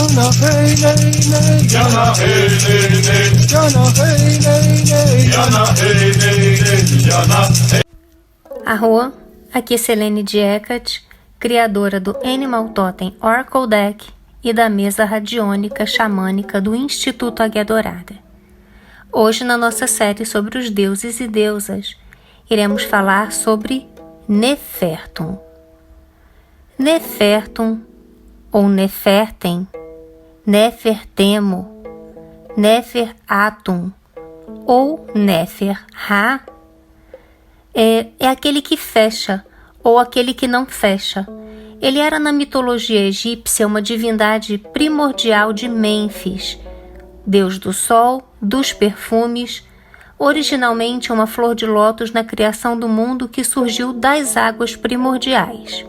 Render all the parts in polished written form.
Jana hey nay nay, Jana hey nay nay, Jana hey nay nay, Jana hey nay nay, Jana hey. Arro, aqui é Selene Dieckert, criadora do Animal Totem Oracle Deck e da mesa radiônica xamânica do Instituto Águia Dourada. Hoje, na nossa série sobre os deuses e deusas, iremos falar sobre Nefertum. Nefertum, ou Nefertem, Nefertemo, Neferatum, ou Nefer-Ra, é aquele que fecha, ou aquele que não fecha. Ele era na mitologia egípcia uma divindade primordial de Mênfis, deus do sol, dos perfumes, originalmente uma flor de lótus na criação do mundo que surgiu das águas primordiais.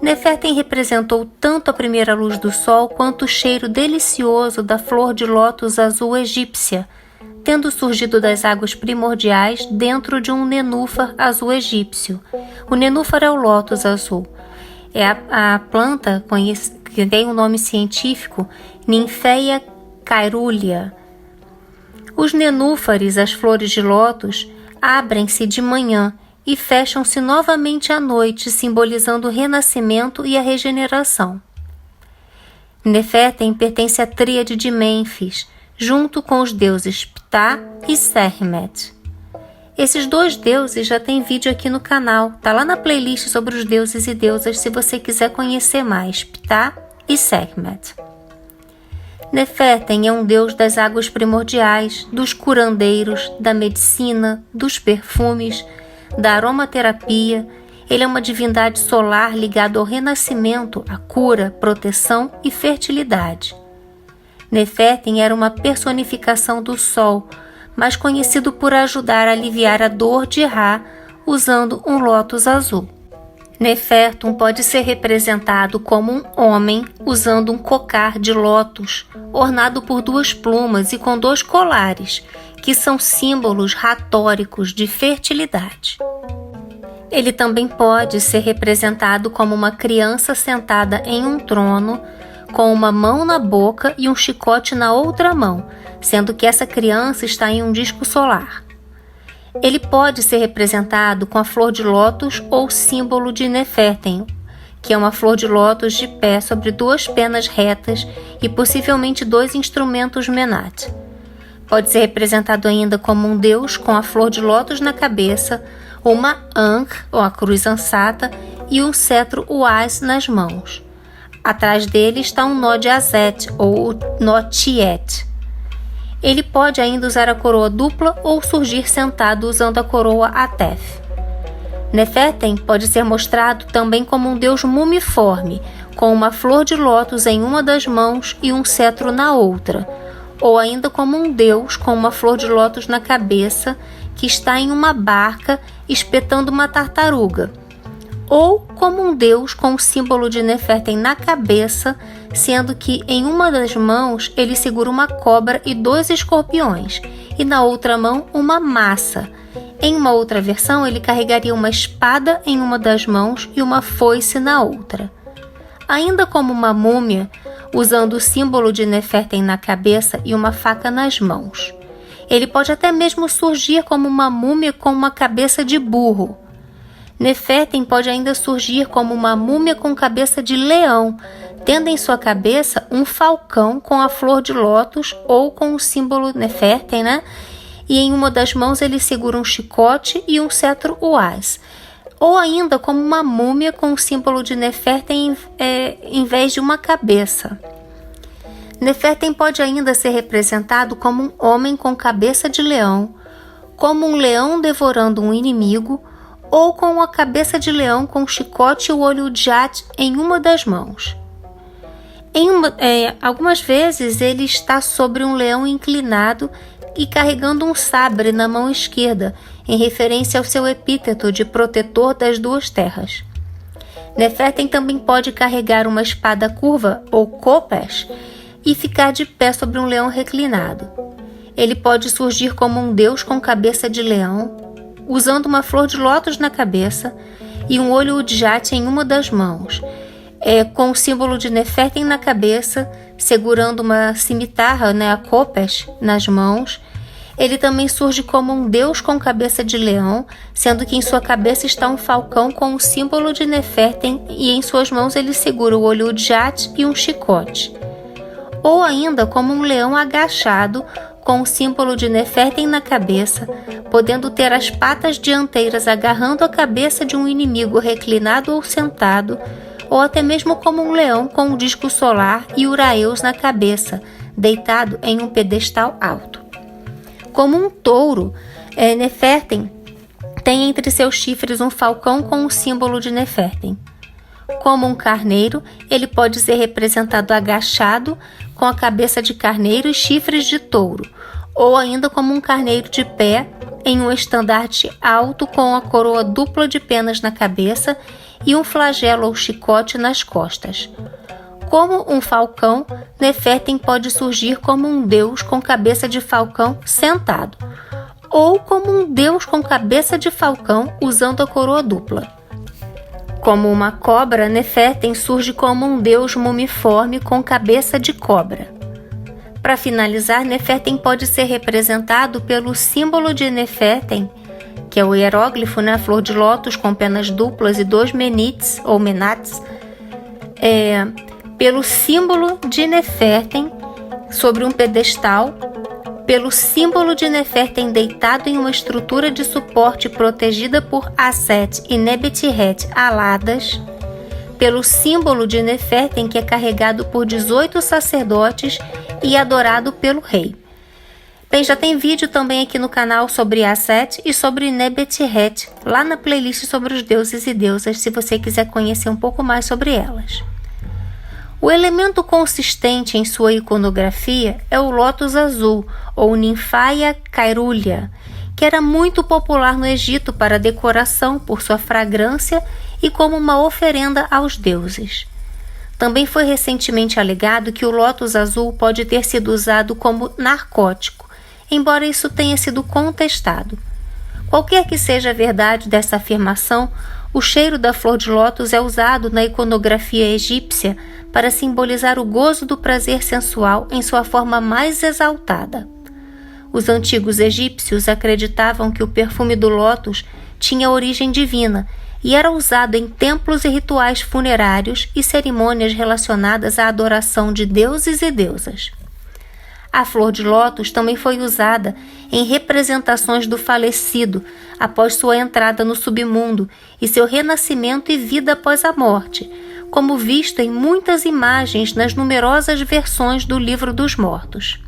Nefertem representou tanto a primeira luz do sol quanto o cheiro delicioso da flor de lótus azul egípcia, tendo surgido das águas primordiais dentro de um nenúfar azul egípcio. O nenúfar é o lótus azul. É a planta que tem o nome científico Ninfeia caerulea. Os nenúfares, as flores de lótus, abrem-se de manhã e fecham-se novamente à noite, simbolizando o renascimento e a regeneração. Nefertem pertence à tríade de Mênfis, junto com os deuses Ptah e Sekhmet. Esses dois deuses já tem vídeo aqui no canal, tá lá na playlist sobre os deuses e deusas se você quiser conhecer mais, Ptah e Sekhmet. Nefertem é um deus das águas primordiais, dos curandeiros, da medicina, dos perfumes, da aromaterapia. Ele é uma divindade solar ligada ao renascimento, à cura, proteção e fertilidade. Nefertem era uma personificação do sol, mas conhecido por ajudar a aliviar a dor de Ra usando um lótus azul. Nefertum pode ser representado como um homem usando um cocar de lótus, ornado por duas plumas e com dois colares, que são símbolos ratóricos de fertilidade. Ele também pode ser representado como uma criança sentada em um trono, com uma mão na boca e um chicote na outra mão, sendo que essa criança está em um disco solar. Ele pode ser representado com a flor de lótus ou símbolo de Nefertem, que é uma flor de lótus de pé sobre duas penas retas e possivelmente dois instrumentos menat. Pode ser representado ainda como um deus com a flor de lótus na cabeça, uma Ankh, ou a cruz ansata, e um cetro Uas nas mãos. Atrás dele está um nó de Azet, ou nó Tiet. Ele pode ainda usar a coroa dupla ou surgir sentado usando a coroa Atef. Nefertem pode ser mostrado também como um deus mumiforme, com uma flor de lótus em uma das mãos e um cetro na outra, ou ainda como um deus com uma flor de lótus na cabeça que está em uma barca espetando uma tartaruga, ou como um deus com o símbolo de Nefertem na cabeça, sendo que em uma das mãos ele segura uma cobra e dois escorpiões, e na outra mão uma maça. Em uma outra versão, ele carregaria uma espada em uma das mãos e uma foice na outra. Ainda como uma múmia, usando o símbolo de Nefertem na cabeça e uma faca nas mãos. Ele pode até mesmo surgir como uma múmia com uma cabeça de burro. Nefertem pode ainda surgir como uma múmia com cabeça de leão, tendo em sua cabeça um falcão com a flor de lótus ou com o símbolo Nefertem, E em uma das mãos ele segura um chicote e um cetro Uas. Ou ainda como uma múmia com o símbolo de Nefertem em vez de uma cabeça. Nefertem pode ainda ser representado como um homem com cabeça de leão, como um leão devorando um inimigo, ou com uma cabeça de leão com chicote e o olho de Jat em uma das mãos. Algumas vezes ele está sobre um leão inclinado e carregando um sabre na mão esquerda, em referência ao seu epíteto de protetor das duas terras. Nefertem também pode carregar uma espada curva, ou kopes, e ficar de pé sobre um leão reclinado. Ele pode surgir como um deus com cabeça de leão, usando uma flor de lótus na cabeça e um olho udjat em uma das mãos. com o símbolo de Nefertem na cabeça, segurando uma cimitarra, a Khopesh, nas mãos. Ele também surge como um deus com cabeça de leão, sendo que em sua cabeça está um falcão com o símbolo de Nefertem e em suas mãos ele segura o olho Udjat e um chicote. Ou ainda como um leão agachado, com o símbolo de Nefertem na cabeça, podendo ter as patas dianteiras agarrando a cabeça de um inimigo reclinado ou sentado, ou até mesmo como um leão com um disco solar e Uraeus na cabeça, deitado em um pedestal alto. Como um touro, Nefertem tem entre seus chifres um falcão com o símbolo de Nefertem. Como um carneiro, ele pode ser representado agachado, com a cabeça de carneiro e chifres de touro, ou ainda como um carneiro de pé, em um estandarte alto com a coroa dupla de penas na cabeça e um flagelo ou chicote nas costas. Como um falcão, Nefertem pode surgir como um deus com cabeça de falcão sentado, ou como um deus com cabeça de falcão usando a coroa dupla. Como uma cobra, Nefertem surge como um deus mumiforme com cabeça de cobra. Para finalizar, Nefertem pode ser representado pelo símbolo de Nefertem, que é o hieróglifo, flor de lótus com penas duplas e 2 menits ou menats, pelo símbolo de Nefertem sobre um pedestal, pelo símbolo de Nefertem deitado em uma estrutura de suporte protegida por Aset e Nebet-Het aladas, pelo símbolo de Nefertem que é carregado por 18 sacerdotes e adorado pelo rei. Bem, já tem vídeo também aqui no canal sobre Aset e sobre Nebet-Het, lá na playlist sobre os deuses e deusas, se você quiser conhecer um pouco mais sobre elas. O elemento consistente em sua iconografia é o lótus azul, ou Ninfaia caerulha, que era muito popular no Egito para decoração por sua fragrância e como uma oferenda aos deuses. Também foi recentemente alegado que o lótus azul pode ter sido usado como narcótico, embora isso tenha sido contestado. Qualquer que seja a verdade dessa afirmação, o cheiro da flor de lótus é usado na iconografia egípcia para simbolizar o gozo do prazer sensual em sua forma mais exaltada. Os antigos egípcios acreditavam que o perfume do lótus tinha origem divina e era usado em templos e rituais funerários e cerimônias relacionadas à adoração de deuses e deusas. A flor de lótus também foi usada em representações do falecido após sua entrada no submundo e seu renascimento e vida após a morte, como visto em muitas imagens nas numerosas versões do Livro dos Mortos.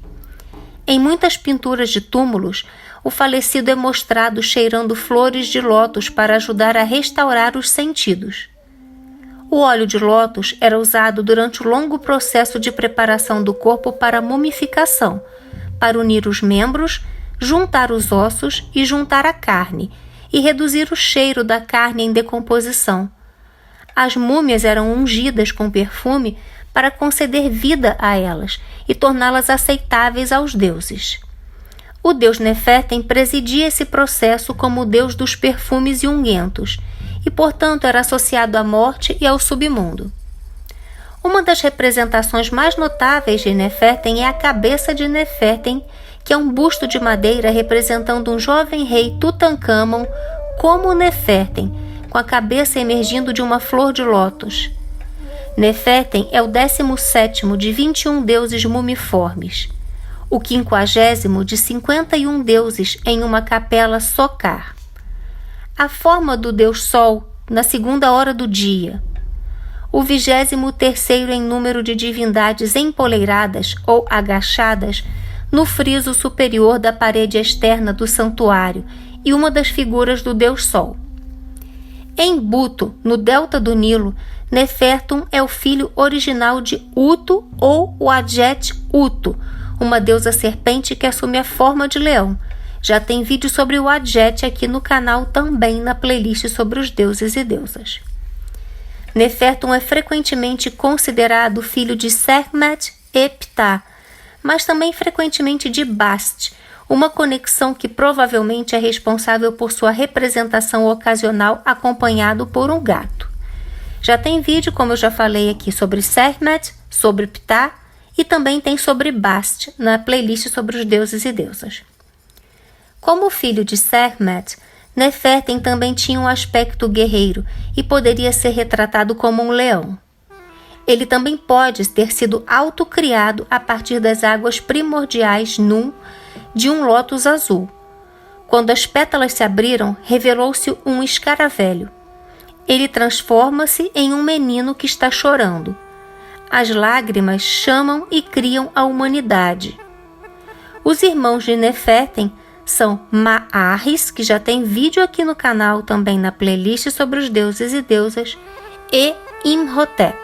Em muitas pinturas de túmulos, o falecido é mostrado cheirando flores de lótus para ajudar a restaurar os sentidos. O óleo de lótus era usado durante o longo processo de preparação do corpo para a mumificação, para unir os membros, juntar os ossos e juntar a carne, e reduzir o cheiro da carne em decomposição. As múmias eram ungidas com perfume para conceder vida a elas e torná-las aceitáveis aos deuses. O deus Nefertem presidia esse processo como o deus dos perfumes e unguentos, e, portanto, era associado à morte e ao submundo. Uma das representações mais notáveis de Nefertem é a cabeça de Nefertem, que é um busto de madeira representando um jovem rei Tutancâmon como Nefertem, com a cabeça emergindo de uma flor de lótus. Nefertem é o 17º de 21 deuses mumiformes, o 50º de 51 deuses em uma capela Sokar. A forma do deus Sol na segunda hora do dia. O 23º em número de divindades empoleiradas ou agachadas no friso superior da parede externa do santuário e uma das figuras do deus Sol. Em Buto, no delta do Nilo, Nefertum é o filho original de Utu ou Wadjet Utu, uma deusa serpente que assume a forma de leão. Já tem vídeo sobre o Wadjet aqui no canal também na playlist sobre os deuses e deusas. Nefertum é frequentemente considerado filho de Sekhmet e Ptah, mas também frequentemente de Bast, uma conexão que provavelmente é responsável por sua representação ocasional acompanhado por um gato. Já tem vídeo, como eu já falei aqui, sobre Sekhmet, sobre Ptah e também tem sobre Bast na playlist sobre os deuses e deusas. Como filho de Sekhmet, Nefertem também tinha um aspecto guerreiro e poderia ser retratado como um leão. Ele também pode ter sido autocriado a partir das águas primordiais Nun de um lótus azul. Quando as pétalas se abriram, revelou-se um escaravelho. Ele transforma-se em um menino que está chorando. As lágrimas chamam e criam a humanidade. Os irmãos de Nefertem são Ma'aris, que já tem vídeo aqui no canal também na playlist sobre os deuses e deusas, e Imhotep.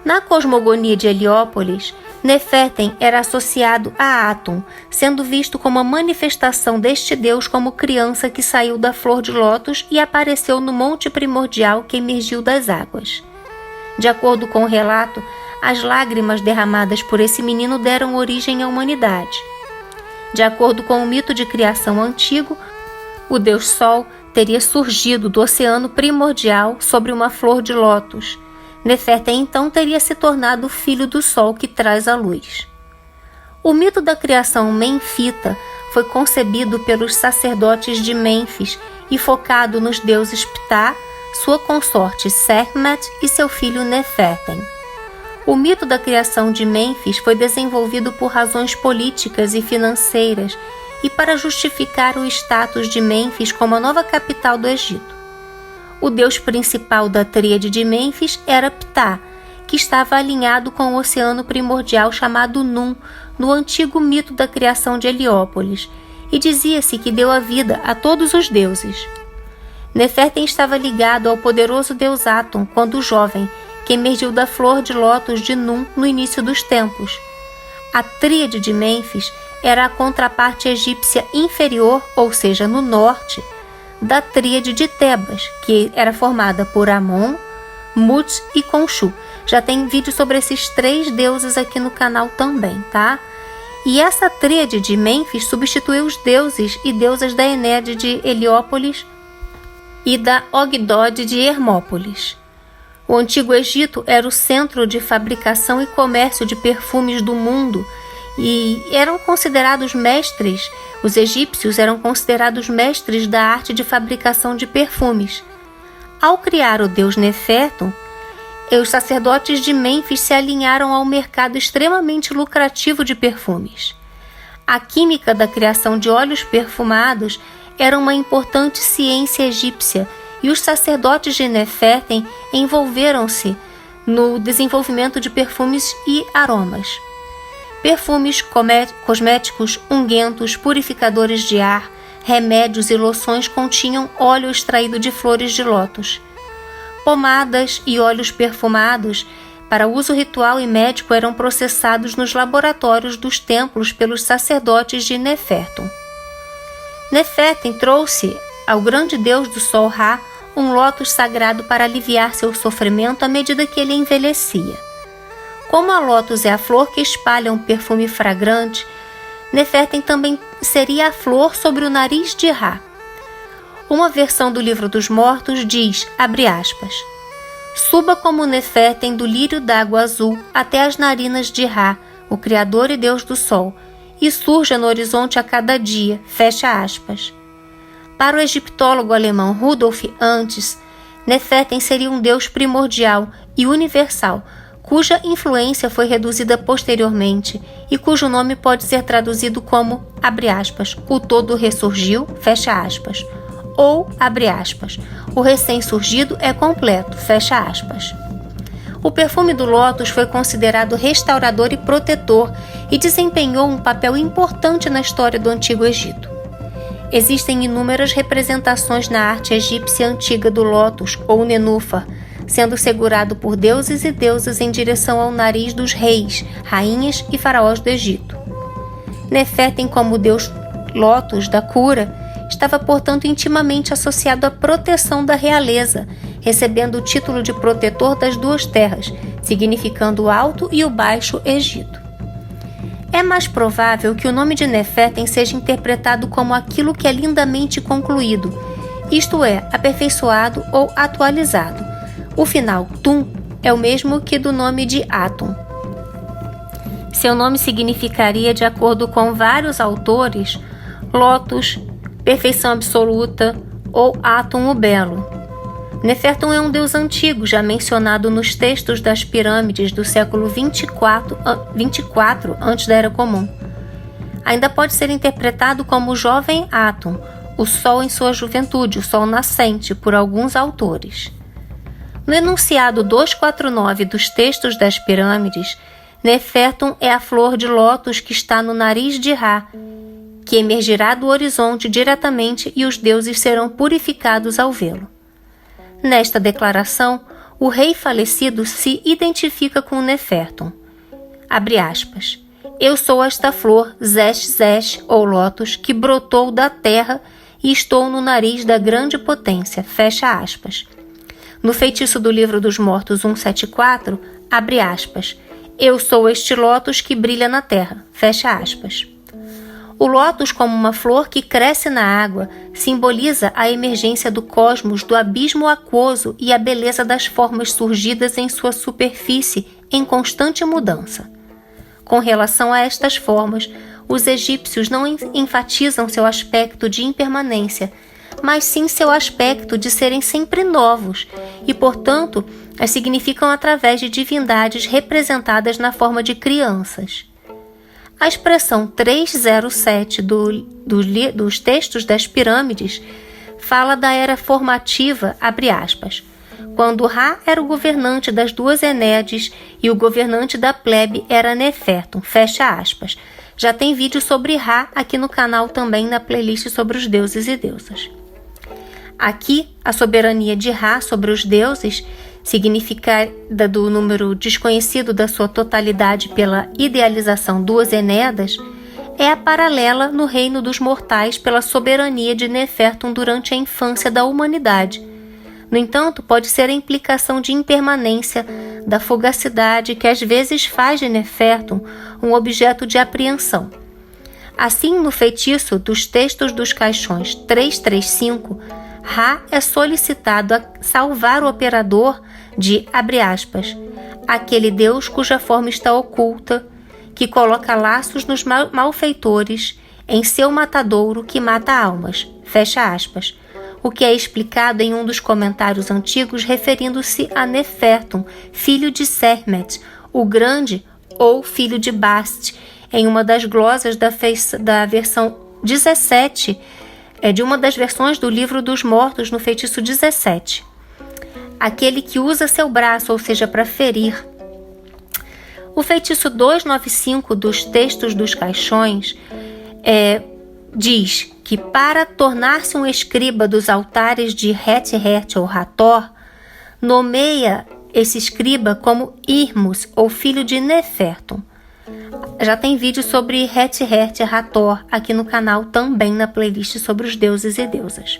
Na cosmogonia de Heliópolis, Nefertem era associado a Atum, sendo visto como a manifestação deste deus como criança que saiu da flor de lótus e apareceu no monte primordial que emergiu das águas. De acordo com o relato, as lágrimas derramadas por esse menino deram origem à humanidade. De acordo com o mito de criação antigo, o deus Sol teria surgido do oceano primordial sobre uma flor de lótus. Nefertem então teria se tornado o filho do Sol que traz a luz. O mito da criação menfita foi concebido pelos sacerdotes de Mênfis e focado nos deuses Ptah, sua consorte Sekhmet e seu filho Nefertem. O mito da criação de Mênfis foi desenvolvido por razões políticas e financeiras e para justificar o status de Mênfis como a nova capital do Egito. O deus principal da tríade de Mênfis era Ptah, que estava alinhado com o oceano primordial chamado Nun, no antigo mito da criação de Heliópolis, e dizia-se que deu a vida a todos os deuses. Nefertem estava ligado ao poderoso deus Atum quando jovem, que emergiu da flor de lótus de Nun no início dos tempos. A tríade de Mênfis era a contraparte egípcia inferior, ou seja, no norte, da tríade de Tebas, que era formada por Amon, Mut e Khonshu. Já tem vídeo sobre esses três deuses aqui no canal também, tá? E essa tríade de Mênfis substituiu os deuses e deusas da Enéade de Heliópolis e da Ogdod de Hermópolis. O Antigo Egito era o centro de fabricação e comércio de perfumes do mundo e eram considerados mestres, os egípcios eram considerados mestres da arte de fabricação de perfumes. Ao criar o deus Nefertum, os sacerdotes de Mênfis se alinharam ao mercado extremamente lucrativo de perfumes. A química da criação de óleos perfumados era uma importante ciência egípcia e os sacerdotes de Nefertem envolveram-se no desenvolvimento de perfumes e aromas. Perfumes, cosméticos, ungüentos, purificadores de ar, remédios e loções continham óleo extraído de flores de lótus. Pomadas e óleos perfumados para uso ritual e médico eram processados nos laboratórios dos templos pelos sacerdotes de Nefertum. Nefertem trouxe ao grande deus do sol Ra um lótus sagrado para aliviar seu sofrimento à medida que ele envelhecia. Como a lótus é a flor que espalha um perfume fragrante, Nefertem também seria a flor sobre o nariz de Ra. Uma versão do Livro dos Mortos diz, abre aspas, suba como Nefertem do lírio d'água azul até as narinas de Ra, o Criador e Deus do Sol, e surja no horizonte a cada dia, fecha aspas. Para o egiptólogo alemão Rudolf Antz, Nefertem seria um deus primordial e universal, cuja influência foi reduzida posteriormente e cujo nome pode ser traduzido como, abre aspas, o todo ressurgiu, fecha aspas, ou, abre aspas, o recém-surgido é completo, fecha aspas. O perfume do lótus foi considerado restaurador e protetor e desempenhou um papel importante na história do Antigo Egito. Existem inúmeras representações na arte egípcia antiga do lótus ou nenúfar, sendo segurado por deuses e deusas em direção ao nariz dos reis, rainhas e faraós do Egito. Nefertem, como deus lótus da cura, estava, portanto, intimamente associado à proteção da realeza, recebendo o título de protetor das duas terras, significando o Alto e o Baixo Egito. É mais provável que o nome de Nefertem seja interpretado como aquilo que é lindamente concluído, isto é, aperfeiçoado ou atualizado. O final Tum é o mesmo que do nome de Atum. Seu nome significaria, de acordo com vários autores, Lotus, perfeição absoluta ou Atum o Belo. Nefertum é um deus antigo, já mencionado nos textos das pirâmides do século 24 antes da Era Comum. Ainda pode ser interpretado como o jovem Atum, o sol em sua juventude, o sol nascente, por alguns autores. No enunciado 249 dos textos das pirâmides, Nefertum é a flor de lótus que está no nariz de Ra, que emergirá do horizonte diretamente e os deuses serão purificados ao vê-lo. Nesta declaração, o rei falecido se identifica com Nefertum. Abre aspas. Eu sou esta flor, Zesh, ou lótus, que brotou da terra e estou no nariz da grande potência. Fecha aspas. No feitiço do Livro dos Mortos 174, abre aspas. Eu sou este lótus que brilha na terra. Fecha aspas. O lótus, como uma flor que cresce na água, simboliza a emergência do cosmos do abismo aquoso e a beleza das formas surgidas em sua superfície em constante mudança. Com relação a estas formas, os egípcios não enfatizam seu aspecto de impermanência, mas sim seu aspecto de serem sempre novos e, portanto, as significam através de divindades representadas na forma de crianças. A expressão 307 dos textos das pirâmides fala da era formativa, abre aspas, quando Ra era o governante das duas Enéades e o governante da plebe era Nefertum, fecha aspas. Já tem vídeo sobre Ra aqui no canal também na playlist sobre os deuses e deusas. Aqui, a soberania de Ra sobre os deuses, significada do número desconhecido da sua totalidade pela idealização duas Enéadas, é a paralela no reino dos mortais pela soberania de Nefertum durante a infância da humanidade. No entanto, pode ser a implicação de impermanência, da fugacidade que às vezes faz de Nefertum um objeto de apreensão. Assim, no feitiço dos textos dos caixões 335, Ra é solicitado a salvar o operador de, abre aspas, aquele Deus cuja forma está oculta, que coloca laços nos malfeitores, em seu matadouro que mata almas, fecha aspas, o que é explicado em um dos comentários antigos referindo-se a Nefertum, filho de Sermet, o grande ou filho de Bast, em uma das glosas da versão 17, de uma das versões do Livro dos Mortos no feitiço 17. Aquele que usa seu braço, ou seja, para ferir. O feitiço 295 dos textos dos caixões diz que para tornar-se um escriba dos altares de Het ou Hathor, nomeia esse escriba como Irmus, ou filho de Nefertum. Já tem vídeo sobre Het e Hathor aqui no canal, também na playlist sobre os deuses e deusas.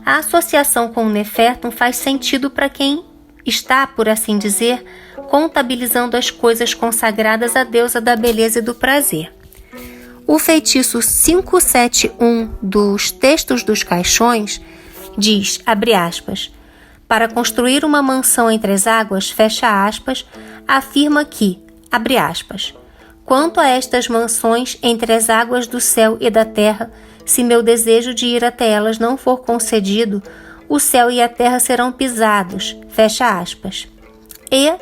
A associação com Nefertum faz sentido para quem está, por assim dizer, contabilizando as coisas consagradas à deusa da beleza e do prazer. O feitiço 571 dos textos dos caixões diz, abre aspas, para construir uma mansão entre as águas, fecha aspas, afirma que, abre aspas, quanto a estas mansões entre as águas do céu e da terra, se meu desejo de ir até elas não for concedido, o céu e a terra serão pisados, fecha aspas. E,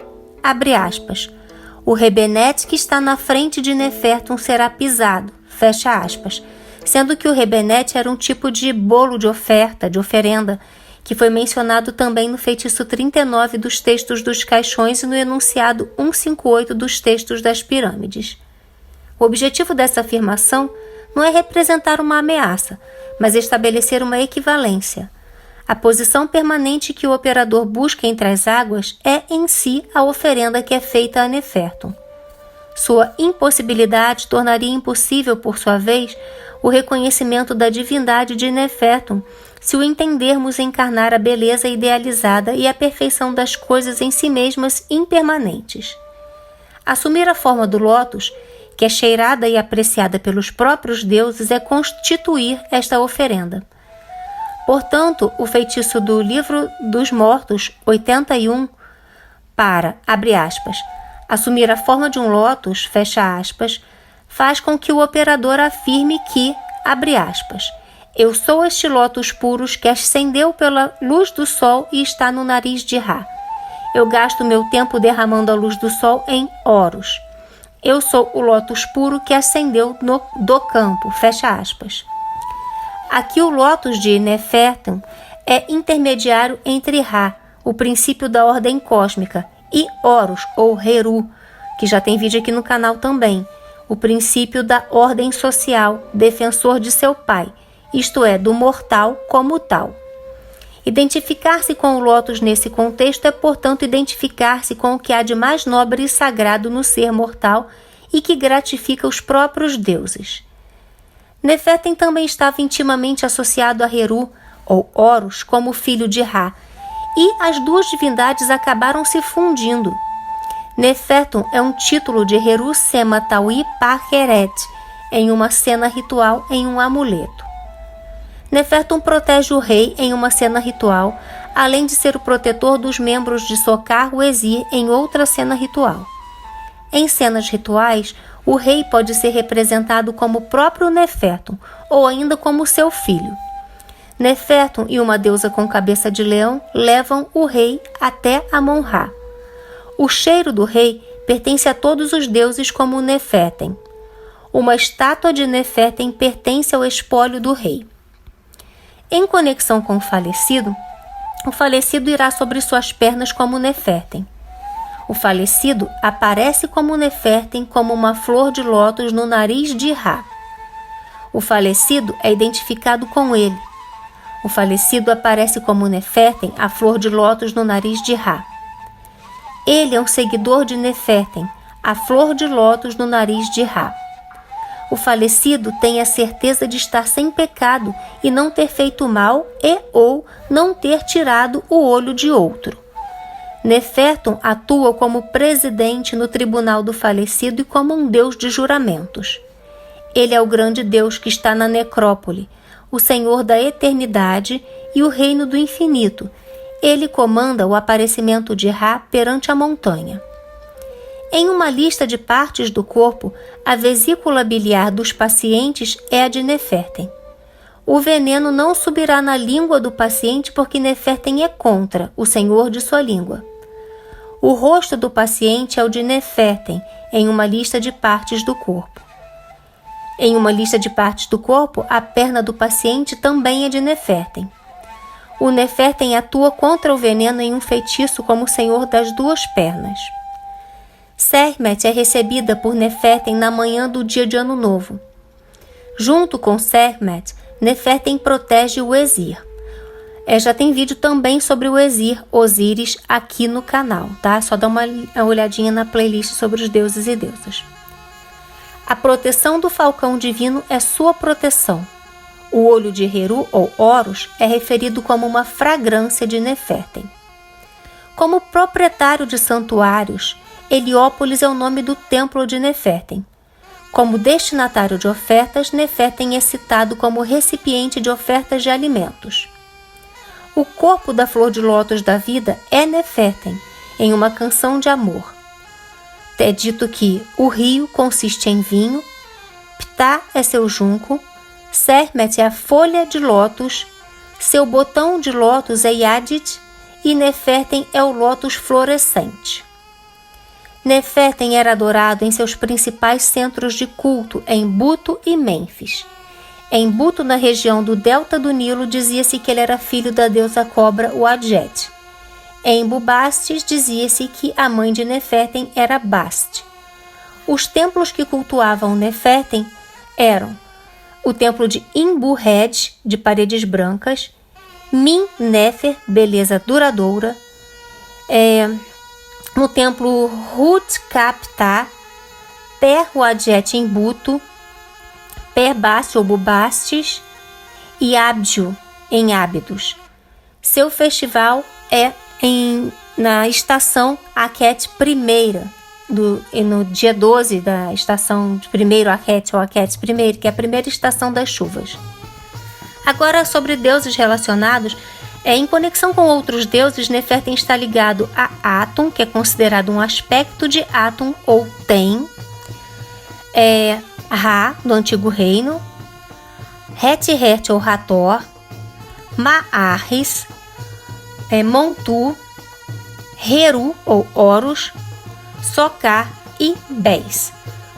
abre aspas, o rebenete que está na frente de Nefertum será pisado, fecha aspas, sendo que o rebenete era um tipo de bolo de oferta, de oferenda, que foi mencionado também no feitiço 39 dos textos dos caixões e no enunciado 158 dos textos das pirâmides. O objetivo dessa afirmação não é representar uma ameaça, mas estabelecer uma equivalência. A posição permanente que o operador busca entre as águas é, em si, a oferenda que é feita a Nefertum. Sua impossibilidade tornaria impossível, por sua vez, o reconhecimento da divindade de Nefertum, se o entendermos encarnar a beleza idealizada e a perfeição das coisas em si mesmas impermanentes. Assumir a forma do lótus, que é cheirada e apreciada pelos próprios deuses, é constituir esta oferenda. Portanto, o feitiço do Livro dos Mortos 81 para, abre aspas, assumir a forma de um lótus, fecha aspas, faz com que o operador afirme que, abre aspas, eu sou este lótus puros que ascendeu pela luz do sol e está no nariz de Ra. Eu gasto meu tempo derramando a luz do sol em Horus. Eu sou o lótus puro que ascendeu do campo, fecha aspas. Aqui o lótus de Nefertum é intermediário entre Ra, o princípio da ordem cósmica, e Horus, ou Heru, que já tem vídeo aqui no canal também, o princípio da ordem social, defensor de seu pai, isto é, do mortal como tal. Identificar-se com o lótus nesse contexto é, portanto, identificar-se com o que há de mais nobre e sagrado no ser mortal e que gratifica os próprios deuses. Nefertum também estava intimamente associado a Heru, ou Horus, como filho de Ra, e as duas divindades acabaram se fundindo. Nefertum é um título de Heru Sema Taui Parkeret, em uma cena ritual em um amuleto. Nefertum protege o rei em uma cena ritual, além de ser o protetor dos membros de Sokar Wezir em outra cena ritual. Em cenas rituais, o rei pode ser representado como o próprio Nefertum, ou ainda como seu filho. Nefertum e uma deusa com cabeça de leão levam o rei até Amon-Ra. O cheiro do rei pertence a todos os deuses como Nefertem. Uma estátua de Nefertem pertence ao espólio do rei. Em conexão com o falecido irá sobre suas pernas como Nefertem. O falecido aparece como Nefertem como uma flor de lótus no nariz de Ra. O falecido é identificado com ele. O falecido aparece como Nefertem, a flor de lótus no nariz de Ra. Ele é um seguidor de Nefertem, a flor de lótus no nariz de Ra. O falecido tem a certeza de estar sem pecado e não ter feito mal ou não ter tirado o olho de outro. Nefertum atua como presidente no tribunal do falecido e como um deus de juramentos. Ele é o grande deus que está na necrópole, o senhor da eternidade e o reino do infinito. Ele comanda o aparecimento de Ra perante a montanha. Em uma lista de partes do corpo, a vesícula biliar dos pacientes é a de Nefertem. O veneno não subirá na língua do paciente porque Nefertem é contra, o senhor de sua língua. O rosto do paciente é o de Nefertem, em uma lista de partes do corpo. Em uma lista de partes do corpo, a perna do paciente também é de Nefertem. O Nefertem atua contra o veneno em um feitiço como o senhor das duas pernas. Sekhmet é recebida por Nefertem na manhã do dia de Ano Novo. Junto com Sekhmet, Nefertem protege o Wezir. Já tem vídeo também sobre o Wezir, Osíris, aqui no canal, tá? Só dá uma olhadinha na playlist sobre os deuses e deusas. A proteção do falcão divino é sua proteção. O olho de Heru, ou Horus, é referido como uma fragrância de Nefertem. Como proprietário de santuários, Heliópolis é o nome do templo de Nefertem. Como destinatário de ofertas, Nefertem é citado como recipiente de ofertas de alimentos. O corpo da flor de lótus da vida é Nefertem, em uma canção de amor. É dito que o rio consiste em vinho, Ptah é seu junco, Sekhmet é a folha de lótus, seu botão de lótus é Yadid e Nefertem é o lótus florescente. Nefertem era adorado em seus principais centros de culto em Buto e Mênfis. Em Buto, na região do delta do Nilo, dizia-se que ele era filho da deusa cobra Wadjet. Em Bubastes, dizia-se que a mãe de Nefertem era Bast. Os templos que cultuavam Nefertem eram o templo de Imbu-Hed, de paredes brancas, Min-Nefer, beleza duradoura, no templo Hut-Kap-Ta, Per-Wadjet em Buto, Per-Bast ou Bubastes e Abju em Ábidos. Seu festival é na estação Akhet I, no dia 12 da estação de primeiro Akhet ou Akhet I, que é a primeira estação das chuvas. Agora, sobre deuses relacionados, em conexão com outros deuses, Nefertem está ligado a Atum, que é considerado um aspecto de Atum ou Tem, Ra, do Antigo Reino, Het ou Hathor, Maarres, Montu, Heru ou Horus, Sokar e Bes.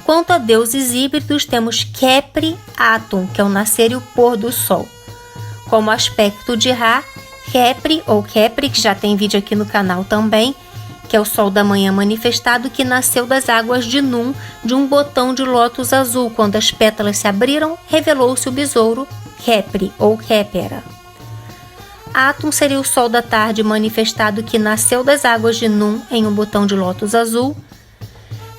Quanto a deuses híbridos, temos Khepri, Atum, que é o nascer e o pôr do sol. Como aspecto de Ra, Khepri ou Khepri, que já tem vídeo aqui no canal também, que é o sol da manhã manifestado, que nasceu das águas de Num, de um botão de lótus azul. Quando as pétalas se abriram, revelou-se o besouro Khepri ou Khepera. Atum seria o sol da tarde manifestado, que nasceu das águas de Num em um botão de lótus azul.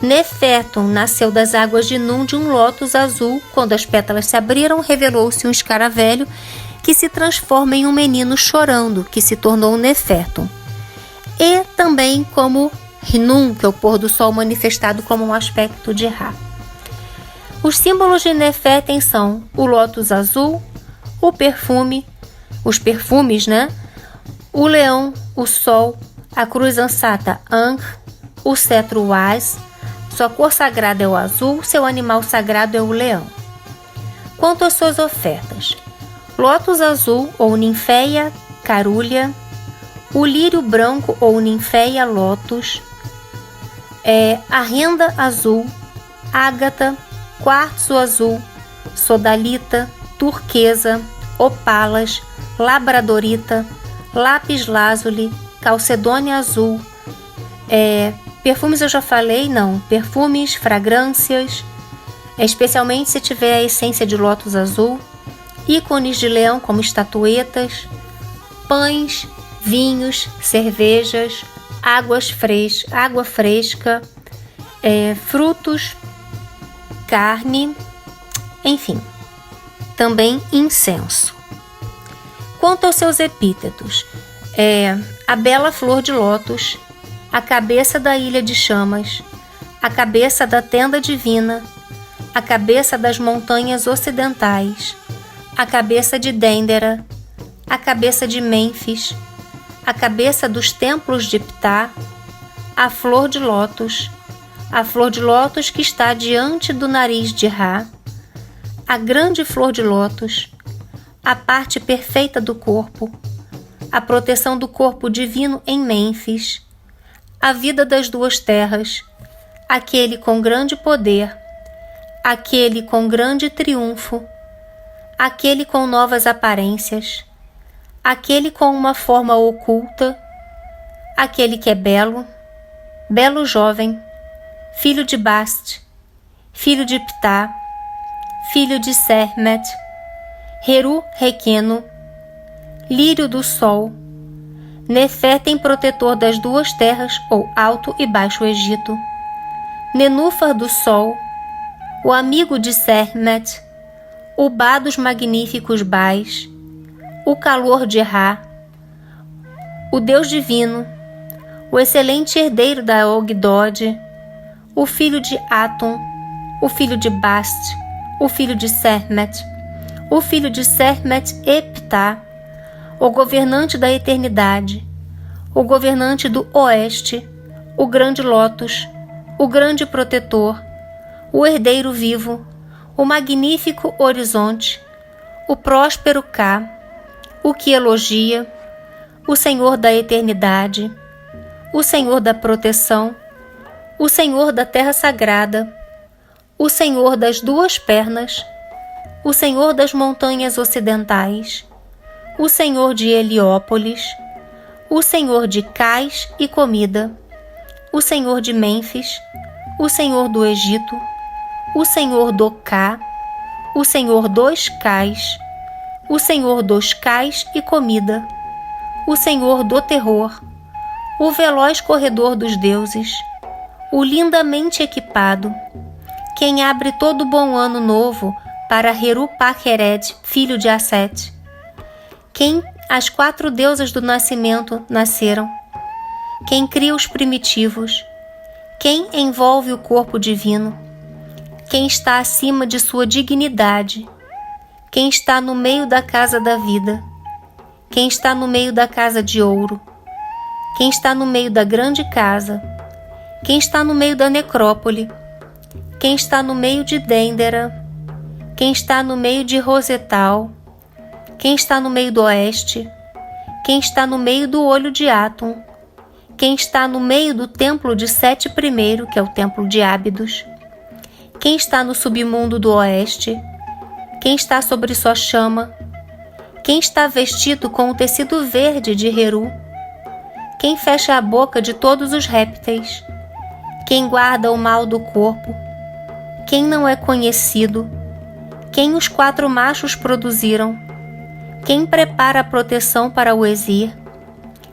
Nefertum nasceu das águas de Num, de um lótus azul. Quando as pétalas se abriram, revelou-se um escaravelho que se transforma em um menino chorando, que se tornou Nefertum. E também como Rinum, que é o pôr do sol manifestado como um aspecto de Ra. Os símbolos de Nefertem são o lótus azul, o perfume, os perfumes, o leão, o sol, a cruz ansata Ankh, o cetro Waz, sua cor sagrada é o azul, seu animal sagrado é o leão. Quanto às suas ofertas, lótus azul ou ninféia carúlia, o lírio branco ou ninféia lótus, a renda azul, ágata, quartzo azul, sodalita, turquesa, opalas, labradorita, lápis lazuli, calcedônia azul, perfumes eu já falei, perfumes, fragrâncias, especialmente se tiver a essência de lótus azul, ícones de leão como estatuetas, pães, vinhos, cervejas, água fresca, frutos, carne, enfim, também incenso. Quanto aos seus epítetos, a bela flor de lótus, a cabeça da ilha de chamas, a cabeça da tenda divina, a cabeça das montanhas ocidentais, a cabeça de Dendera, a cabeça de Mênfis, a cabeça dos templos de Ptah, a flor de lótus que está diante do nariz de Ra, a grande flor de lótus, a parte perfeita do corpo, a proteção do corpo divino em Mênfis, a vida das duas terras, aquele com grande poder, aquele com grande triunfo, aquele com novas aparências, aquele com uma forma oculta, aquele que é belo, belo jovem, filho de Bast, filho de Ptah, filho de Sermet, Heru Requeno, lírio do sol, Nefertem protetor das duas terras ou Alto e Baixo Egito, Nenúfar do sol, o amigo de Sermet, o Bá dos magníficos Bás, o calor de Ra, o Deus divino, o excelente herdeiro da Ogdod, o filho de Atum, o filho de Bast, o filho de Sermet, o filho de Sermet e Ptah, o governante da eternidade, o governante do oeste, o grande lótus, o grande protetor, o herdeiro vivo, o magnífico horizonte, o próspero Ka, o que elogia, o Senhor da eternidade, o Senhor da proteção, o Senhor da terra sagrada, o Senhor das duas pernas, o Senhor das montanhas ocidentais, o Senhor de Heliópolis, o Senhor de cais e comida, o Senhor de Mênfis, o Senhor do Egito, o Senhor do Ka, o Senhor dos cais, o Senhor dos cais e comida, o Senhor do terror, o veloz corredor dos deuses, o lindamente equipado, quem abre todo bom ano novo para Heru-Pa-Hered, filho de Aset, quem as 4 deusas do nascimento nasceram, quem cria os primitivos, quem envolve o corpo divino, quem está acima de sua dignidade, Quem está no meio da casa da vida? Quem está no meio da casa de ouro? Quem está no meio da grande casa? Quem está no meio da necrópole? Quem está no meio de Dendera? Quem está no meio de Rosetal? Quem está no meio do oeste? Quem está no meio do olho de Atum? Quem está no meio do templo de Sete I, que é o templo de Ábidos? Quem está no submundo do oeste? Quem está sobre sua chama? Quem está vestido com o tecido verde de Heru? Quem fecha a boca de todos os répteis? Quem guarda o mal do corpo? Quem não é conhecido? Quem os 4 machos produziram? Quem prepara a proteção para o exir?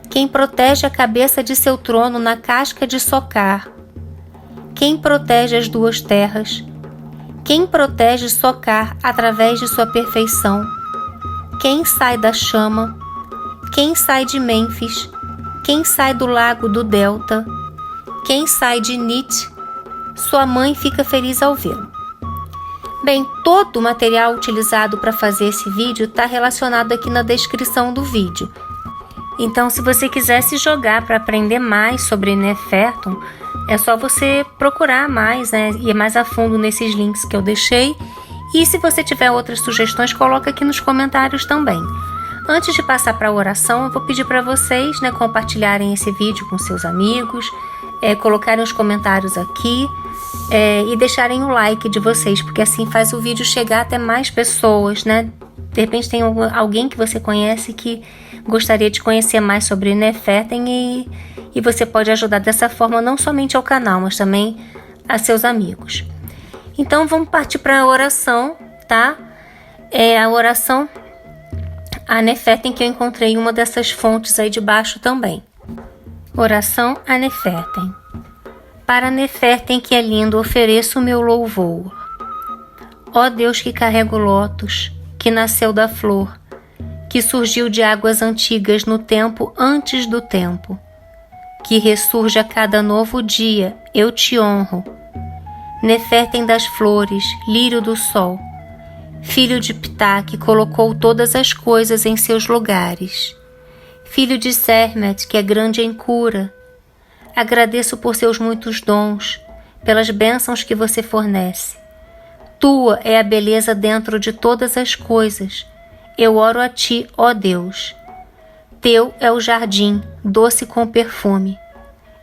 Quem protege a cabeça de seu trono na casca de Socar? Quem protege as 2 terras? Quem protege Socar através de sua perfeição? Quem sai da chama? Quem sai de Mênfis? Quem sai do lago do Delta? Quem sai de Nit? Sua mãe fica feliz ao vê-lo. Bem, todo o material utilizado para fazer esse vídeo está relacionado aqui na descrição do vídeo. Então, se você quiser se jogar para aprender mais sobre Nefertum, é só você procurar mais, né, ir mais a fundo nesses links que eu deixei. E se você tiver outras sugestões, coloca aqui nos comentários também. Antes de passar para a oração, eu vou pedir para vocês, né, compartilharem esse vídeo com seus amigos, colocarem os comentários aqui e deixarem o like de vocês, porque assim faz o vídeo chegar até mais pessoas, né? De repente tem alguém que você conhece que gostaria de conhecer mais sobre Nefertum e você pode ajudar dessa forma não somente ao canal, mas também a seus amigos. Então vamos partir para a oração, tá? A oração a Nefertum que eu encontrei em uma dessas fontes aí de baixo também. Oração a Nefertum. Para Nefertum que é lindo, ofereço o meu louvor. Ó Deus que carrega o lótus, que nasceu da flor, que surgiu de águas antigas no tempo antes do tempo, que ressurge a cada novo dia, eu te honro. Nefertum das flores, lírio do sol, filho de Ptah que colocou todas as coisas em seus lugares, filho de Sermet que é grande em cura. Agradeço por seus muitos dons, pelas bênçãos que você fornece. Tua é a beleza dentro de todas as coisas. Eu oro a ti, ó Deus. Teu é o jardim, doce com perfume.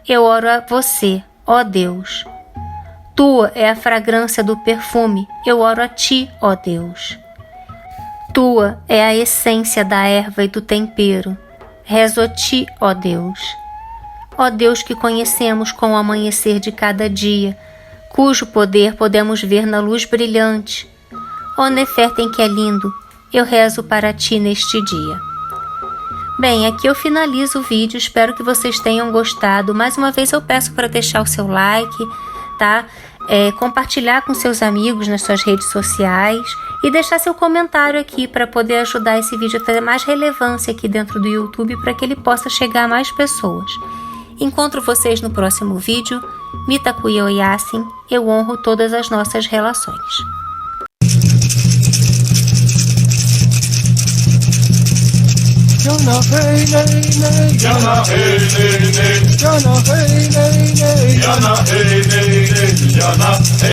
Eu oro a você, ó Deus. Tua é a fragrância do perfume. Eu oro a ti, ó Deus. Tua é a essência da erva e do tempero. Rezo a ti, ó Deus. Ó Deus que conhecemos com o amanhecer de cada dia, cujo poder podemos ver na luz brilhante. Ó Nefertum que é lindo, eu rezo para ti neste dia. Bem, aqui eu finalizo o vídeo, espero que vocês tenham gostado. Mais uma vez eu peço para deixar o seu like, tá? Compartilhar com seus amigos nas suas redes sociais e deixar seu comentário aqui para poder ajudar esse vídeo a ter mais relevância aqui dentro do YouTube para que ele possa chegar a mais pessoas. Encontro vocês no próximo vídeo. Mitakuye Oyasin, eu honro todas as nossas relações. Yana hey nay nay, Yana hey nay nay, Yana hey nay nay, Yana hey nay nay, Yana hey.